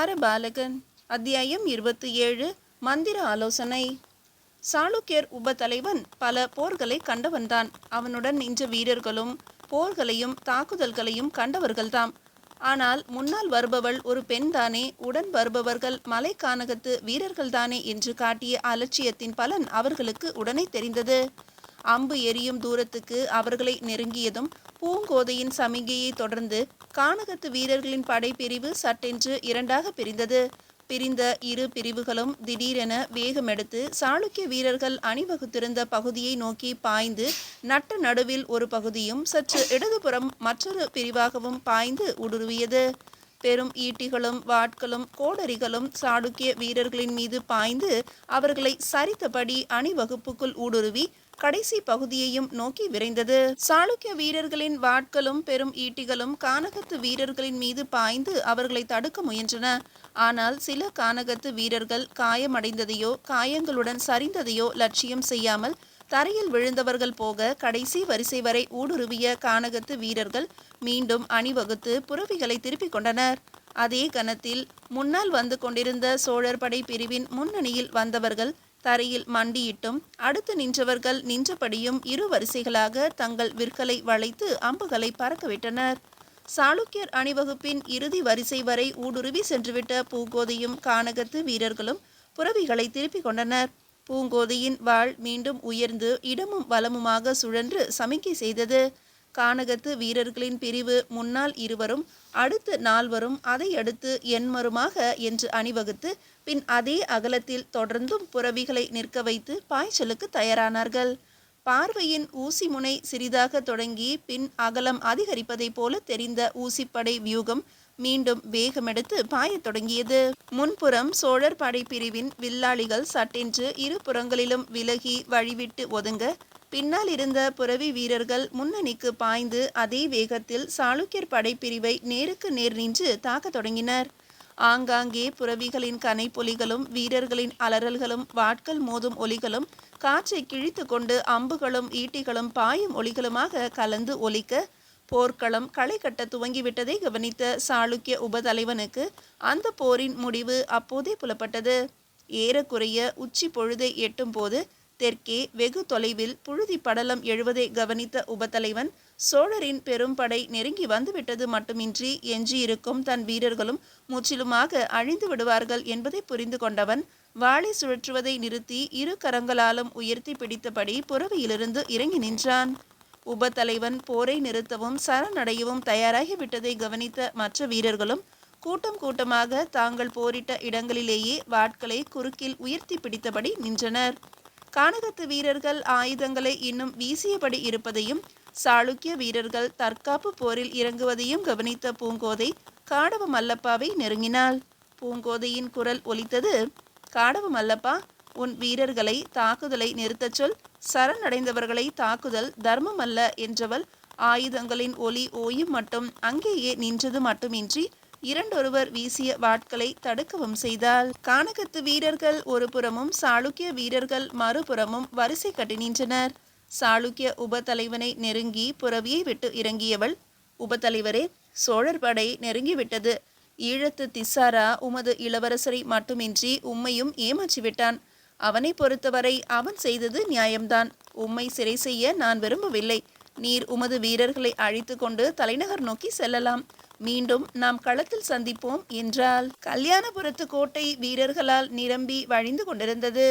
துவாரபாலகன் அத்தியாயம் 27 மந்திர ஆலோசனை. சாளுக்கியர் உபதலைவன் பல போர்களை கண்டவன்தான். அவனுடன் நின்ற வீரர்களும் போர்களையும் தாக்குதல்களையும் கண்டவர்கள்தாம். ஆனால் முன்னால் வருபவள் ஒரு பெண்தானே, உடன் வருபவர்கள் மலைக்கானகத்து வீரர்கள்தானே என்று காட்டிய அலட்சியத்தின் பலன் அவர்களுக்கு உடனே தெரிந்தது. அம்பு எரியும் தூரத்துக்கு அவர்களை நெருங்கியதும் பூங்கோதையின் சமிகையை தொடர்ந்து கானகத்து வீரர்களின் படைப்பிரிவு சட்டென்று இரண்டாக பிரிந்தது. பிரிந்த இரு பிரிவுகளும் திடீரென வேகமெடுத்து சாளுக்கிய வீரர்கள் அணிவகுத்திருந்த பகுதியை நோக்கி பாய்ந்து நட்ட நடுவில் ஒரு பகுதியும் சற்று இடதுபுறம் மற்றொரு பிரிவாகவும் பாய்ந்து ஊடுருவியது. பெரும் ஈட்டிகளும் வாட்களும் கோடரிகளும் சாளுக்கிய வீரர்களின் மீது பாய்ந்து அவர்களை சரித்தபடி அணிவகுப்புக்குள் ஊடுருவி கடைசி பகுதியையும் நோக்கி விரைந்தது. சாளுக்கிய வீரர்களின் வாட்களும் பெரும் ஈட்டிகளும் கானகத்து வீரர்களின் மீது பாய்ந்து அவர்களை தடுக்க முயன்றன. ஆனால் சில கானகத்து வீரர்கள் காயமடைந்ததையோ காயங்களுடன் சரிந்ததையோ லட்சியம் செய்யாமல் தரையில் விழுந்தவர்கள் போக கடைசி வரிசை வரை ஊடுருவிய கானகத்து வீரர்கள் மீண்டும் அணிவகுத்து புறவிகளை திருப்பிக் கொண்டனர். அதே கணத்தில் முன்னால் வந்து கொண்டிருந்த சோழர் படை பிரிவின் முன்னணியில் வந்தவர்கள் தரையில் மண்டியிட்டும் அடுத்து நின்றவர்கள் நின்றபடியும் இரு வரிசைகளாக தங்கள் விற்களை வளைத்து அம்புகளை பறக்கவிட்டனர். சாளுக்கியர் அணிவகுப்பின் இறுதி வரிசை வரை ஊடுருவி சென்றுவிட்ட பூங்கோதையும் கானகத்து வீரர்களும் புறவிகளை திருப்பிக் கொண்டனர். பூங்கோதையின் வாள் மீண்டும் உயர்ந்து இடமும் வலமுமாக சுழன்று சமிக்கை செய்தது. கானகத்து வீரர்களின் பிரிவு முன்னால் இருவரும் அடுத்து நால்வரும் அதையடுத்து எண்மருமாக என்று அணிவகுத்து பின் அதே அகலத்தில் தொடர்ந்தும் புறவிகளை நிற்க வைத்து பாய்ச்சலுக்கு தயாரானார்கள். பார்வையின் ஊசி முனை சிறிதாக தொடங்கி பின் அகலம் அதிகரிப்பதை போல தெரிந்த ஊசிப்படை வியூகம் மீண்டும் வேகமெடுத்து பாயத் தொடங்கியது. முன்புறம் சோழர் படைப்பிரிவின் வில்லாளிகள் சட்டென்று இரு புறங்களிலும் விலகி வழிவிட்டு ஒதுங்க, பின்னால் இருந்த புறவி வீரர்கள் முன்னணிக்கு பாய்ந்து அதே வேகத்தில் சாளுக்கியர் படைப்பிரிவை நேருக்கு நேர் நின்று தாக்கத் தொடங்கினர். ஆங்காங்கே புறவிகளின் கனைப்பொலிகளும் வீரர்களின் அலறல்களும் வாட்கள் மோதும் ஒலிகளும் காற்றை கிழித்து கொண்டு அம்புகளும் ஈட்டிகளும் பாயும் ஒலிகளுமாக கலந்து ஒலிக்க போர்க்களம் களை கட்ட துவங்கிவிட்டதை கவனித்த சாளுக்கிய உபதலைவனுக்கு அந்த போரின் முடிவு அப்போதே புலப்பட்டது. ஏறக்குறைய உச்சி பொழுதை எட்டும் போது தெற்கே வெகு தொலைவில் புழுதி படலம் எழுவதை கவனித்த உபதலைவன் சோழரின் பெரும் படை நெருங்கி வந்துவிட்டது மட்டுமின்றி எஞ்சியிருக்கும் தன் வீரர்களும் முற்றிலுமாக அழிந்து விடுவார்கள் என்பதை புரிந்து கொண்டவன் வாளை சுழற்றுவதை நிறுத்தி இரு கரங்களாலும் உயர்த்தி பிடித்தபடி புறவியிலிருந்து இறங்கி நின்றான். உபதலைவன் போரை நிறுத்தவும் சரணடையவும் தயாராகிவிட்டதை கவனித்த மற்ற வீரர்களும் கூட்டம் கூட்டமாக தாங்கள் போரிட்ட இடங்களிலேயே வாட்களை குறுக்கில் உயர்த்தி பிடித்தபடி நின்றனர். கானகத்து வீரர்கள் ஆயுதங்களை இன்னும் வீசியபடி இருப்பதையும் சாளுக்கிய வீரர்கள் தற்காப்பு போரில் இறங்குவதையும் கவனித்த பூங்கோதை காடவ மல்லப்பாவை நெருங்கினாள். பூங்கோதையின் குரல் ஒலித்தது. காடவ மல்லப்பா, உன் வீரர்களை தாக்குதலை நிறுத்தச் சொல். சரணடைந்தவர்களை தாக்குதல் தர்மம் அல்ல என்றவள் ஆயுதங்களின் ஒலி ஓயும் மட்டும் அங்கேயே நின்றது மட்டுமின்றி இரண்டொருவர் வீசிய வாட்களை தடுக்கவும் செய்தாள். கானகத்து வீரர்கள் ஒரு புறமும் சாளுக்கிய வீரர்கள் மறுபுறமும் வரிசை கட்டி நின்றனர். சாளுக்கிய உபதலைவனை நெருங்கி புறவியை விட்டு இறங்கியவள், உபதலைவரே, சோழர் படை நெருங்கிவிட்டது. ஈழத்து திஸ்ஸாரா உமது இளவரசரை மட்டுமின்றி உம்மையும் ஏமாற்றிவிட்டான். அவனை பொறுத்தவரை அவன் செய்தது நியாயம்தான். உம்மை சிறை செய்ய நான் விரும்பவில்லை. நீர் உமது வீரர்களை அழைத்து கொண்டு தலைநகர் நோக்கி செல்லலாம். மீண்டும் நாம் களத்தில் சந்திப்போம் என்றால். கல்யாணபுரத்து கோட்டை வீரர்களால் நிரம்பி வழிந்து கொண்டிருந்தது.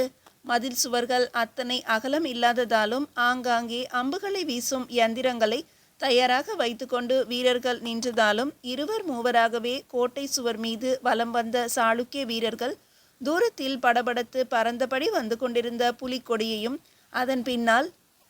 மதில் சுவர்கள் அத்தனை அகலம் இல்லாததாலும் ஆங்காங்கே அம்புகளை வீசும் யந்திரங்களை தயாராக வைத்துக்கொண்டு வீரர்கள் நின்றதாலும் இருவர் மூவராகவே கோட்டை சுவர் மீது வலம் வந்த சாளுக்கிய வீரர்கள் தூரத்தில் படபடத்து பறந்தபடி வந்து கொண்டிருந்த புலிக்கொடியையும் அதன் பின்னால்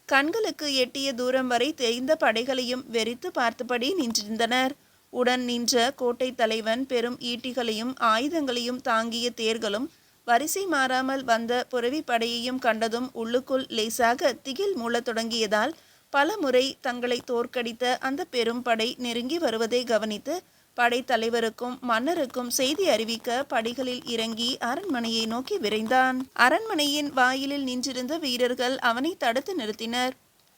கண்களுக்கு எட்டிய தூரம் வரை தெரிந்த படைகளையும் வெறித்து பார்த்தபடி நின்றிருந்தனர். உடன் நின்ற கோட்டை தலைவன் பெரும் ஈட்டிகளையும் ஆயுதங்களையும் தாங்கிய தேர்களும் வரிசை மாறாமல் வந்த புறவி படையையும் கண்டதும் உள்ளுக்குள் லேசாக திகில் மூளத் தொடங்கியதால் பல முறை தங்களை தோற்கடித்த அந்த பெரும் படை நெருங்கி வருவதை கவனித்து படைத்தலைவருக்கும் மன்னருக்கும் செய்தி அறிவிக்க படிகளில் இறங்கி அரண்மனையை நோக்கி விரைந்தான். அரண்மனையின் வாயிலில் நின்றிருந்த வீரர்கள் அவனை தடுத்து நிறுத்தினர்.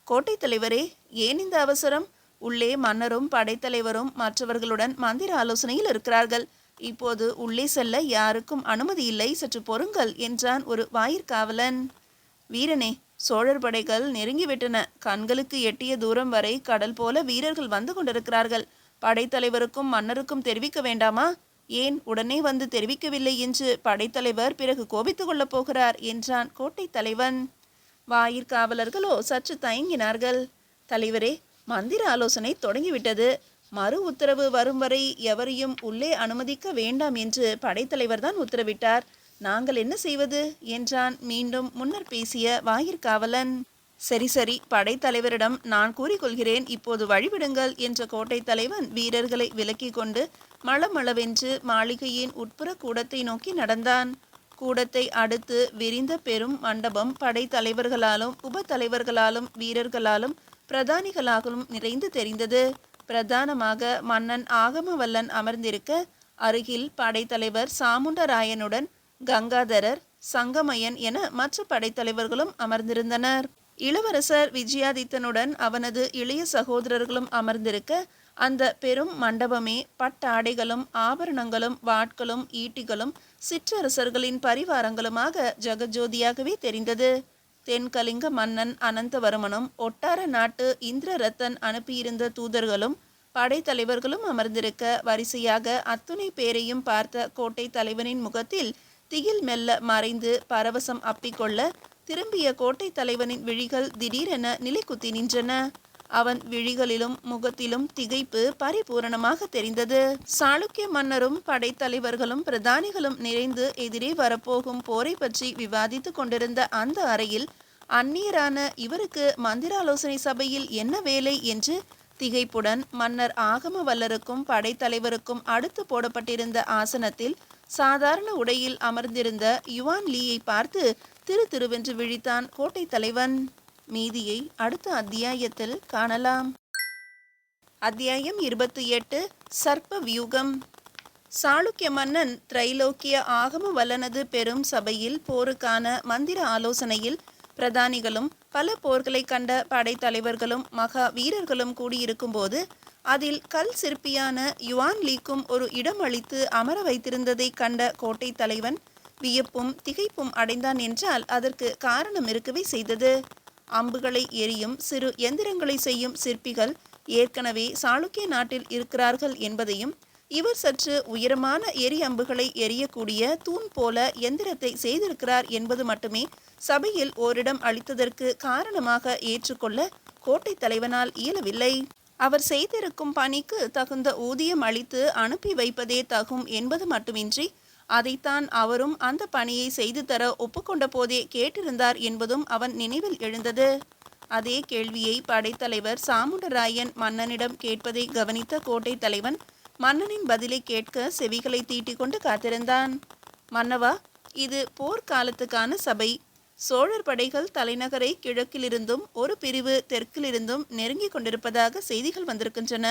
கோட்டை தலைவரே, ஏன் இந்த அவசரம்? உள்ளே மன்னரும் படைத்தலைவரும் மற்றவர்களுடன் மந்திர ஆலோசனையில் இருக்கிறார்கள். இப்போது உள்ளே செல்ல யாருக்கும் அனுமதி இல்லை, சற்று பொறுங்கள் என்றான் ஒரு வாயிற்காவலன். வீரனே, சோழர் படைகள் நெருங்கிவிட்டன. கண்களுக்கு எட்டிய தூரம் வரை கடல் போல வீரர்கள் வந்து கொண்டிருக்கிறார்கள். படைத்தலைவருக்கும் மன்னருக்கும் தெரிவிக்க வேண்டாமா? ஏன் உடனே வந்து தெரிவிக்கவில்லை என்று படைத்தலைவர் பிறகு கோபித்து கொள்ளப் போகிறார் என்றான் கோட்டை தலைவன். வாயிற்காவலர்களோ சற்று தயங்கினார்கள். தலைவரே, மந்திர ஆலோசனை தொடங்கிவிட்டது. மறு உத்தரவு வரும் வரை எவரையும் உள்ளே அனுமதிக்க வேண்டாம் என்று படைத்தலைவர் தான் உத்தரவிட்டார். நாங்கள் என்ன செய்வது என்றான் மீண்டும் முன்னர் பேசிய வாயிற்காவலன். சரி சரி, படைத்தலைவரிடம் நான் கூறிக்கொள்கிறேன், இப்போது வழிவிடுங்கள் என்ற கோட்டை தலைவன் வீரர்களை விலக்கி கொண்டு மளமளவென்று மாளிகையின் உட்புற கூடத்தை நோக்கி நடந்தான். கூடத்தை அடுத்து விரிந்த பெரும் மண்டபம் படைத்தலைவர்களாலும் உப தலைவர்களாலும் வீரர்களாலும் பிரதானிகளாலும் நிறைந்து தெரிந்தது. பிரதானமாக மன்னன் ஆகமவல்லன் அமர்ந்திருக்க, அருகில் படைத்தலைவர் சாமுண்டராயனுடன் கங்காதரர், சங்கமயன் என மற்ற படைத்தலைவர்களும் அமர்ந்திருந்தனர். இளவரசர் விஜயாதித்தனுடன் அவனது இளைய சகோதரர்களும் அமர்ந்திருக்க, அந்த பெரும் மண்டபமே பட்டாடைகளும் ஆபரணங்களும் வாட்களும் ஈட்டிகளும் சிற்றரசர்களின் பரிவாரங்களுமாக ஜெகஜோதியாகவே தெரிந்தது. தென்கலிங்க மன்னன் அனந்தவர்மனும் ஒட்டார நாட்டு இந்திரரத்தன் அனுப்பியிருந்த தூதர்களும் படைத்தலைவர்களும் அமர்ந்திருக்க, வரிசையாக அத்துணை பேரையும் பார்த்த கோட்டை தலைவனின் முகத்தில் திகில் மெல்ல மறைந்து பரவசம் அப்பிக்கொள்ள, திரும்பிய கோட்டை தலைவனின் விழிகள் திடீரென நிலைக்குத்தி நின்றன. அவன் விழிகளிலும் முகத்திலும் திகைப்பு பரிபூரணமாக தெரிந்தது. சாளுக்கிய மன்னரும் படைத்தலைவர்களும் பிரதானிகளும் நிறைந்து எதிரே வரப்போகும் போரை பற்றி விவாதித்து கொண்டிருந்த அந்த அறையில் அந்நியரான இவருக்கு மந்திராலோசனை சபையில் என்ன வேலை என்று திகைப்புடன் மன்னர் ஆகமவல்லருக்கும் படைத்தலைவருக்கும் அடுத்து போடப்பட்டிருந்த ஆசனத்தில் சாதாரண உடையில் அமர்ந்திருந்த யுவான் லீயை பார்த்து திரு திருவென்று விழித்தான் கோட்டை தலைவன். மீதியை அடுத்த அத்தியாயத்தில் காணலாம். அத்தியாயம் 28. சர்ப்ப வியூகம். சாளுக்கிய மன்னன் திரைலோக்கிய ஆகம வல்லனது பெரும் சபையில் போருக்கான மந்திர ஆலோசனையில் பிரதானிகளும் பல போர்களை கண்ட படைத்தலைவர்களும் மகா வீரர்களும் கூடியிருக்கும் போது, அதில் கல் சிற்பியான யுவான் லீக்கும் ஒரு இடம் அளித்து அமர வைத்திருந்ததை கண்ட கோட்டை தலைவன் வியப்பும் திகைப்பும் அடைந்தான் என்றால் அதற்கு காரணம் இருக்கவே செய்தது. அம்புகளை எரியும் சிறு எந்திரங்களை செய்யும் சிற்பிகள் ஏற்கனவே சாளுக்கிய நாட்டில் இருக்கிறார்கள் என்பதையும், இவர் சற்று உயரமான எரி அம்புகளை எரியக்கூடிய தூண் போல எந்திரத்தை செய்திருக்கிறார் என்பது மட்டுமே சபையில் ஓரிடம் அளித்ததற்கு காரணமாக ஏற்றுக்கொள்ள கோட்டை தலைவனால் இயலவில்லை. அவர் செய்திருக்கும் பணிக்கு தகுந்த ஊதியம் அளித்து அனுப்பி வைப்பதே தகும் என்பது மட்டுமின்றி, அதைத்தான் அவரும் அந்த பணியை செய்து தர ஒப்புக்கொண்ட போதே கேட்டிருந்தார் என்பதும் அவன் நினைவில் எழுந்தது. அதே கேள்வியை படைத்தலைவர் சாமுண்டராயன் மன்னனிடம் கேட்பதை கவனித்த கோட்டை தலைவன் மன்னனின் பதிலை கேட்க செவிகளை தீட்டிக் கொண்டு காத்திருந்தான். மன்னவா, இது போர்க்காலத்துக்கான சபை. சோழர் படைகள் தலைநகரை கிழக்கிலிருந்தும் ஒரு பிரிவு தெற்கிலிருந்தும் நெருங்கி கொண்டிருப்பதாக செய்திகள் வந்திருக்கின்றன.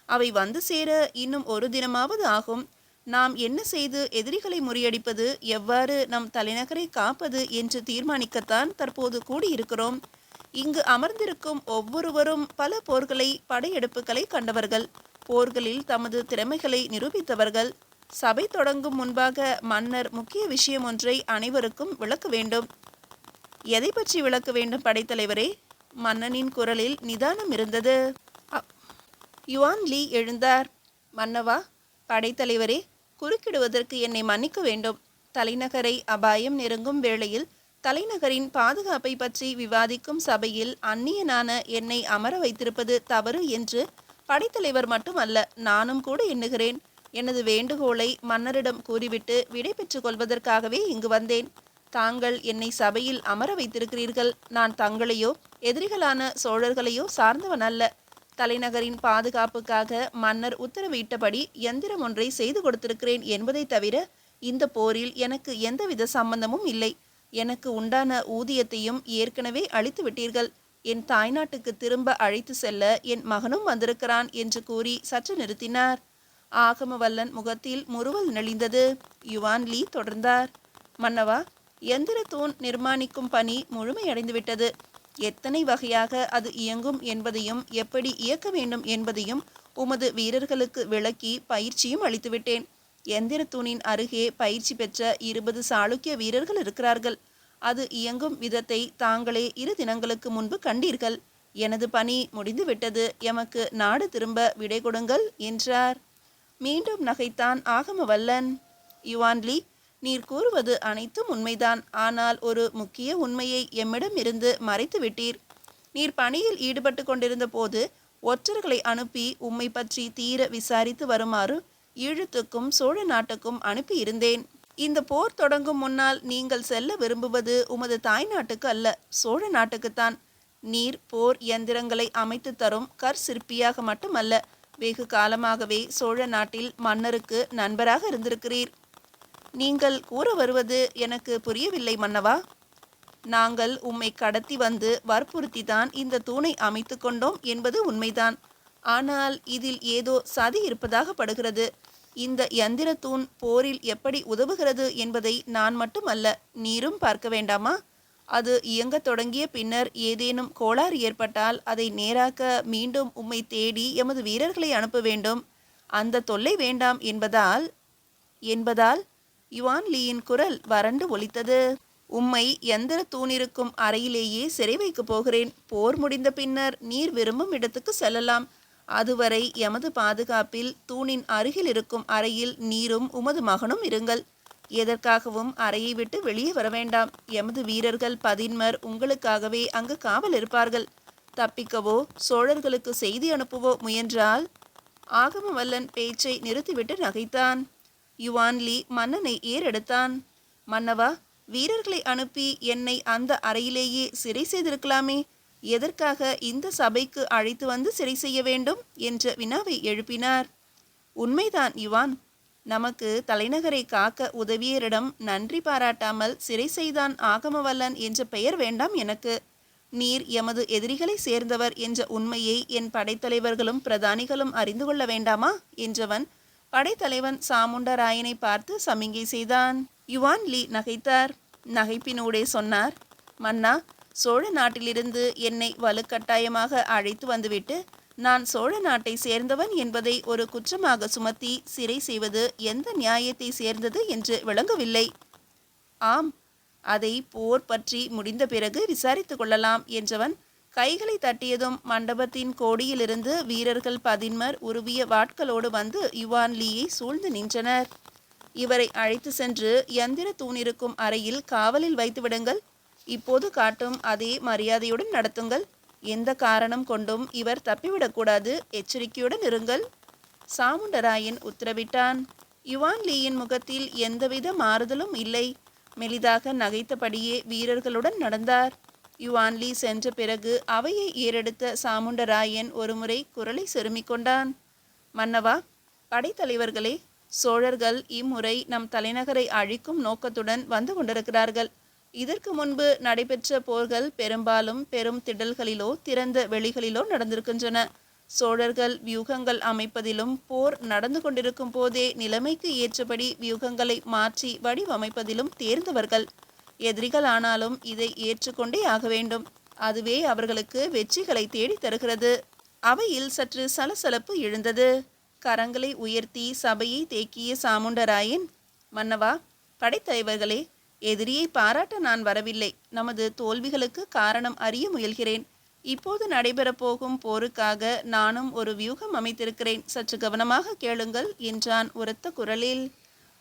அவை வந்து சேர இன்னும் ஒரு தினமாவது ஆகும். நாம் என்ன செய்து எதிரிகளை முறியடிப்பது, எவ்வாறு நம் தலைநகரை காப்பது என்று தீர்மானிக்கத்தான் தற்போது கூடியிருக்கிறோம். இங்கு அமர்ந்திருக்கும் ஒவ்வொருவரும் பல போர்களை படையெடுப்புகளை கண்டவர்கள், போர்களில் தமது திறமைகளை நிரூபித்தவர்கள். சபை தொடங்கும் முன்பாக மன்னர் முக்கிய விஷயம் ஒன்றை அனைவருக்கும் விளக்க வேண்டும். எதை பற்றி விளக்க வேண்டும் படைத்தலைவரே? மன்னனின் குரலில் நிதானம் இருந்தது. யுவான் லீ எழுந்தார். மன்னவா, படைத்தலைவரே, குறுக்கிடுவதற்கு என்னை மன்னிக்க வேண்டும். தலைநகரை அபாயம் நெருங்கும் வேளையில் தலைநகரின் பாதுகாப்பை பற்றி விவாதிக்கும் சபையில் அந்நியனான என்னை அமர வைத்திருப்பது தவறு என்று படைத்தலைவர் மட்டுமல்ல, நானும் கூட எண்ணுகிறேன். எனது வேண்டுகோளை மன்னரிடம் கூறிவிட்டு விடை பெற்றுக் கொள்வதற்காகவே இங்கு வந்தேன். தாங்கள் என்னை சபையில் அமர வைத்திருக்கிறீர்கள். நான் தங்களையோ எதிரிகளான சோழர்களையோ சார்ந்தவன் அல்ல. தலைநகரின் பாதுகாப்புக்காக மன்னர் உத்தரவிட்டபடி எந்திரம் ஒன்றை செய்து கொடுத்திருக்கிறேன் என்பதை தவிர இந்த போரில் எனக்கு எந்தவித சம்பந்தமும் இல்லை. எனக்கு உண்டான ஊதியத்தையும் ஏற்கனவே அளித்து விட்டீர்கள். என் தாய்நாட்டுக்கு திரும்ப அழைத்து செல்ல என் மகனும் வந்திருக்கிறான் என்று கூறி சற்று நிறுத்தினார். ஆகமவல்லன் முகத்தில் முறுவல் நெளிந்தது. யுவான் லீ தொடர்ந்தார். மன்னவா, எந்திர தூண் நிர்மாணிக்கும் பணி முழுமையடைந்துவிட்டது. எத்தனை வகையாக அது இயங்கும் என்பதையும் எப்படி இயக்க வேண்டும் என்பதையும் உமது வீரர்களுக்கு விளக்கி பயிற்சியும் அளித்துவிட்டேன். எந்திர தூணின் அருகே பயிற்சி பெற்ற 20 சாளுக்கிய வீரர்கள் இருக்கிறார்கள். அது இயங்கும் விதத்தை தாங்களே 2 தினங்களுக்கு முன்பு கண்டீர்கள். எனது பணி முடிந்துவிட்டது. எமக்கு நாடு திரும்ப விடை கொடுங்கள் என்றார். மீண்டும் நகைத்தான் ஆகமவல்லன். யுவான்லி, நீர் கூறுவது அனைத்தும் உண்மைதான். ஆனால் ஒரு முக்கிய உண்மையை எம்மிடம் இருந்து மறைத்து விட்டீர். நீர் பணியில் ஈடுபட்டு கொண்டிருந்த போது ஒற்றர்களை அனுப்பி உம்மை பற்றி தீர விசாரித்து வருமாறு ஈழத்துக்கும் சோழ நாட்டுக்கும் அனுப்பியிருந்தேன். இந்த போர் தொடங்கும் முன்னால் நீங்கள் செல்ல விரும்புவது உமது தாய் நாட்டுக்கு அல்ல, சோழ நாட்டுக்குத்தான். நீர் போர் இயந்திரங்களை அமைத்து தரும் சிற்பியாக மட்டுமல்ல, வெகு காலமாகவே சோழ நாட்டில் மன்னருக்கு நண்பராக இருந்திருக்கிறீர். நீங்கள் கூற வருவது எனக்கு புரியவில்லை மன்னவா. நாங்கள் உம்மை கடத்தி வந்து வற்புறுத்திதான் இந்த தூணை அமைத்து கொண்டோம் என்பது உண்மைதான். ஆனால் இதில் ஏதோ சதி இருப்பதாக படுகிறது. இந்த யந்திர தூண் போரில் எப்படி உதவுகிறது என்பதை நான் மட்டுமல்ல, நீரும் பார்க்க வேண்டாமா? அது இயங்க தொடங்கிய பின்னர் ஏதேனும் கோளாறு ஏற்பட்டால் அதை நேராக்க மீண்டும் உம்மை தேடி எமது வீரர்களை அனுப்ப வேண்டும். அந்த தொல்லை வேண்டாம் என்பதால் யுவான் லீயின் குரல் வறண்டு ஒலித்தது. உம்மை எந்திர தூணிருக்கும் அறையிலேயே சிறை வைக்கப் போகிறேன். போர் முடிந்த பின்னர் நீர் விரும்பும் இடத்துக்கு செல்லலாம். அதுவரை எமது பாதுகாப்பில் தூணின் அருகில் இருக்கும் அறையில் நீரும் உமது மகனும் இருங்கள். எதற்காகவும் அறையை விட்டு வெளியே வர வேண்டாம். எமது வீரர்கள் 10 உங்களுக்காகவே அங்கு காவல் இருப்பார்கள். தப்பிக்கவோ சோழர்களுக்கு செய்தி அனுப்பவோ முயன்றால் ஆகமவல்லன் பேச்சை நிறுத்திவிட்டு நகைத்தான். யுவான்லி மன்னனை ஏறெடுத்தான். மன்னவா, வீரர்களை அனுப்பி என்னை அந்த அறையிலேயே சிறை செய்திருக்கலாமே. எதற்காக இந்த சபைக்கு அழைத்து வந்து சிறை செய்ய வேண்டும் என்ற வினாவை எழுப்பினார். உண்மைதான் யுவான். நமக்கு தலைநகரை காக்க உதவியரிடம் நன்றி பாராட்டாமல் சிறை செய்தான் ஆகமவல்லன் என்ற பெயர் வேண்டாம் எனக்கு. நீர் எமது எதிரிகளை சேர்ந்தவர் என்ற உண்மையை என் படைத்தலைவர்களும் பிரதானிகளும் அறிந்து கொள்ள வேண்டாமா என்றவன் படைத்தலைவன் சாமுண்டராயனை பார்த்து சமிங்கை செய்தான். யுவான் லீ நகைத்தார். நகைப்பினூடே சொன்னார், மன்னா, சோழ நாட்டிலிருந்து என்னை வலுக்கட்டாயமாக அழைத்து வந்துவிட்டு நான் சோழ நாட்டை சேர்ந்தவன் என்பதை ஒரு குற்றமாக சுமத்தி சிறை செய்வது எந்த நியாயத்தை சேர்ந்தது என்று விளங்கவில்லை. ஆம், அதை போர் பற்றி முடிந்த பிறகு விசாரித்து கொள்ளலாம் என்றவன் கைகளை தட்டியதும் மண்டபத்தின் கோடியிலிருந்து வீரர்கள் 10 உருவிய வாட்களோடு வந்து யுவான் லீயை சூழ்ந்து நின்றனர். இவரை அழைத்து சென்று யந்திர தூணிருக்கும் அறையில் காவலில் வைத்து விடுங்கள். இப்போது காட்டும் அதே மரியாதையுடன் நடத்துங்கள். எந்த காரணம் கொண்டும் இவர் தப்பிவிடக்கூடாது. எச்சரிக்கையுடன் இருங்கள். சாமுண்டராயன் உத்தரவிட்டான். யுவான் லீயின் முகத்தில் எந்தவித மாறுதலும் இல்லை. மெலிதாக நகைத்தபடியே வீரர்களுடன் நடந்தார். யுவான் லீ சென்ற பிறகு அவையை ஏறெடுத்த சாமுண்டராயன் ஒருமுறை குரலை செருமிக் கொண்டான். மன்னவா, படைத்தலைவர்களே, சோழர்கள் இம்முறை நம் தலைநகரை அழிக்கும் நோக்கத்துடன் வந்து கொண்டிருக்கிறார்கள். இதற்கு முன்பு நடைபெற்ற போர்கள் பெரும்பாலும் பெரும் திடல்களிலோ திறந்த வெளிகளிலோ நடந்திருக்கின்றன. சோழர்கள் வியூகங்கள் அமைப்பதிலும் போர் நடந்து கொண்டிருக்கும் போதே நிலைமைக்கு ஏற்றபடி வியூகங்களை மாற்றி வடிவமைப்பதிலும் தேர்ந்தவர்கள். எதிரிகள் ஆனாலும் இதை ஏற்றுக்கொண்டே ஆக வேண்டும். அதுவே அவர்களுக்கு வெற்றிகளை தேடி தருகிறது. அவையில் சற்று சலசலப்பு எழுந்தது. கரங்களை உயர்த்தி சபையை தேக்கிய சாமுண்டராயன், மன்னவா, படைத்தலைவர்களே, எதிரியை பாராட்ட நான் வரவில்லை. நமது தோல்விகளுக்கு காரணம் அறிய முயல்கிறேன். இப்போது நடைபெறப்போகும் போருக்காக நானும் ஒரு வியூகம் அமைத்திருக்கிறேன். சற்று கவனமாக கேளுங்கள் என்றான் உரத்த குரலில்.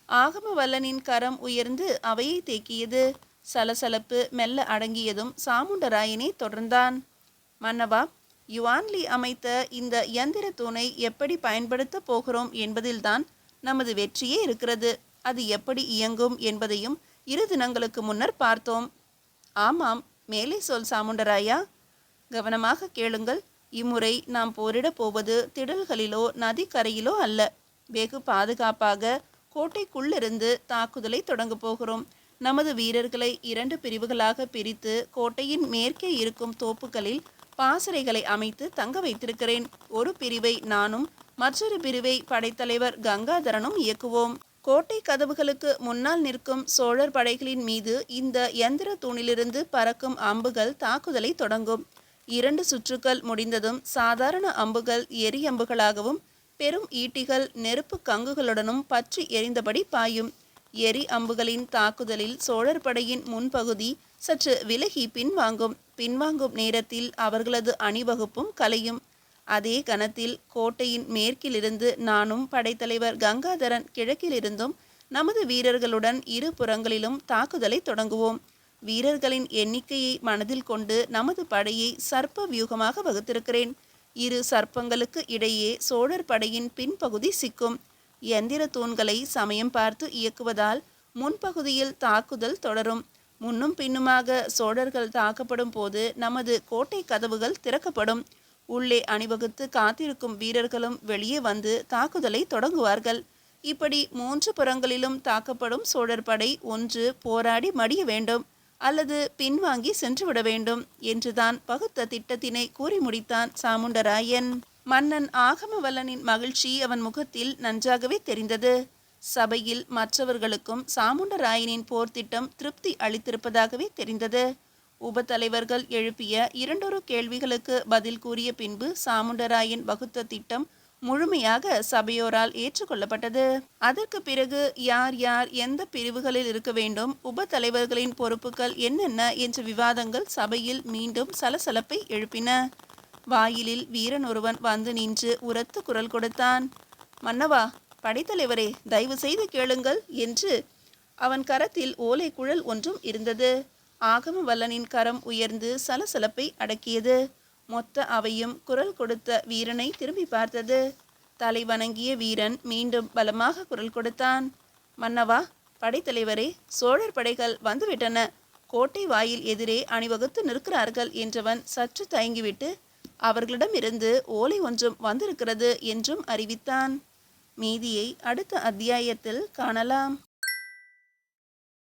ஆகமவல்லனின் கரம் உயர்ந்து அவையை தேக்கியது. சலசலப்பு மெல்ல அடங்கியதும் சாமுண்டராயனை தொடர்ந்தான். மன்னவா, யுவான் லீ அமைத்த இந்த இயந்திர தூணை எப்படி பயன்படுத்த போகிறோம் என்பதில்தான் நமது வெற்றியே இருக்கிறது. அது எப்படி இயங்கும் என்பதையும் 2 தினங்களுக்கு முன்னர் பார்த்தோம். ஆமாம், மேலே சொல் சாமுண்டராயா. கவனமாக கேளுங்கள். இம்முறை நாம் போரிடப் போவது திடல்களிலோ நதிக்கரையிலோ அல்ல. வெகு பாதுகாப்பாக கோட்டைக்குள்ளிருந்து தாக்குதலை தொடங்க போகிறோம். நமது வீரர்களை 2 பிரிவுகளாக பிரித்து கோட்டையின் மேற்கே இருக்கும் தோப்புகளில் பாசறைகளை அமைத்து தங்க வைத்திருக்கிறேன். ஒரு பிரிவை நானும் மற்றொரு பிரிவை படைத்தலைவர் கங்காதரனும் இயக்குவோம். கோட்டை கதவுகளுக்கு முன்னால் நிற்கும் சோழர் படைகளின் மீது இந்த யந்திர தூணிலிருந்து பறக்கும் அம்புகள் தாக்குதலை தொடங்கும். 2 சுற்றுக்கள் முடிந்ததும் சாதாரண அம்புகள் எரி அம்புகளாகவும் பெரும் ஈட்டிகள் நெருப்பு கங்குகளுடனும் பற்றி எரிந்தபடி பாயும். எரி அம்புகளின் தாக்குதலில் சோழர் படையின் முன்பகுதி சற்று விலகி பின்வாங்கும் நேரத்தில் அவர்களது அணிவகுப்பும் கலையும். அதே கணத்தில் கோட்டையின் மேற்கிலிருந்து நானும் படைத்தலைவர் கங்காதரன் கிழக்கிலிருந்தும் நமது வீரர்களுடன் இரு புறங்களிலும் தாக்குதலை தொடங்குவோம். வீரர்களின் எண்ணிக்கையை மனதில் கொண்டு நமது படையை சர்ப்ப வியூகமாக வகுத்திருக்கிறேன். இரு சர்ப்பங்களுக்கு இடையே சோழர் படையின் பின்பகுதி சிக்கும். எந்திர தூண்களை சமயம் பார்த்து இயக்குவதால் முன்பகுதியில் தாக்குதல் தொடரும். முன்னும் பின்னுமாக சோழர்கள் தாக்கப்படும் போது நமது கோட்டை கதவுகள் திறக்கப்படும். உள்ளே அணிவகுத்து காத்திருக்கும் வீரர்களும் வெளியே வந்து தாக்குதலை தொடங்குவார்கள். இப்படி மூன்று புறங்களிலும் தாக்கப்படும் சோழர் படை ஒன்று போராடி மடிய வேண்டும், அல்லது பின்வாங்கி சென்றுவிட வேண்டும் என்றுதான் பகுத்த திட்டத்தினை கூறி முடித்தான் சாமுண்டராயன். மன்னன் ஆகமவல்லனின் மகிழ்ச்சி அவன் முகத்தில் நன்றாகவே தெரிந்தது. சபையில் மற்றவர்களுக்கும் சாமுண்டராயனின் போர்த்திட்டம் திருப்தி அளித்திருப்பதாகவே தெரிந்தது. உபத்தலைவர்கள் எழுப்பிய இரண்டொரு கேள்விகளுக்கு பதில் கூறிய பின்பு சாமுண்டராயன் வகுத்த திட்டம் முழுமையாக சபையோரால் ஏற்றுக்கொள்ளப்பட்டது. அதற்கு பிறகு யார் யார் எந்த பிரிவுகளில் இருக்க வேண்டும், உப தலைவர்களின் பொறுப்புகள் என்னென்ன என்ற விவாதங்கள் சபையில் மீண்டும் சலசலப்பை எழுப்பின. வாயிலில் வீரன் ஒருவன் வந்து நின்று உரத்து குரல் கொடுத்தான். மன்னவா, படைத்தலைவரே, தயவு செய்து கேளுங்கள் என்று. அவன் கரத்தில் ஓலை குழல் ஒன்றும் இருந்தது. ஆகம வல்லனின் கரம் உயர்ந்து சலசலப்பை அடக்கியது. மொத்த அவையும் குரல் கொடுத்த வீரனை திரும்பி பார்த்தது. தலை வணங்கிய வீரன் மீண்டும் பலமாக குரல் கொடுத்தான். மன்னவா, படைத்தலைவரே, சோழர் படைகள் வந்துவிட்டன. கோட்டை வாயில் எதிரே அணிவகுத்து நிற்கிறார்கள் என்றவன் சற்று தயங்கிவிட்டு அவர்களிடமிருந்து ஓலை ஒன்றும் வந்திருக்கிறது என்றும் அறிவித்தான். மீதியை அடுத்த அத்தியாயத்தில் காணலாம்.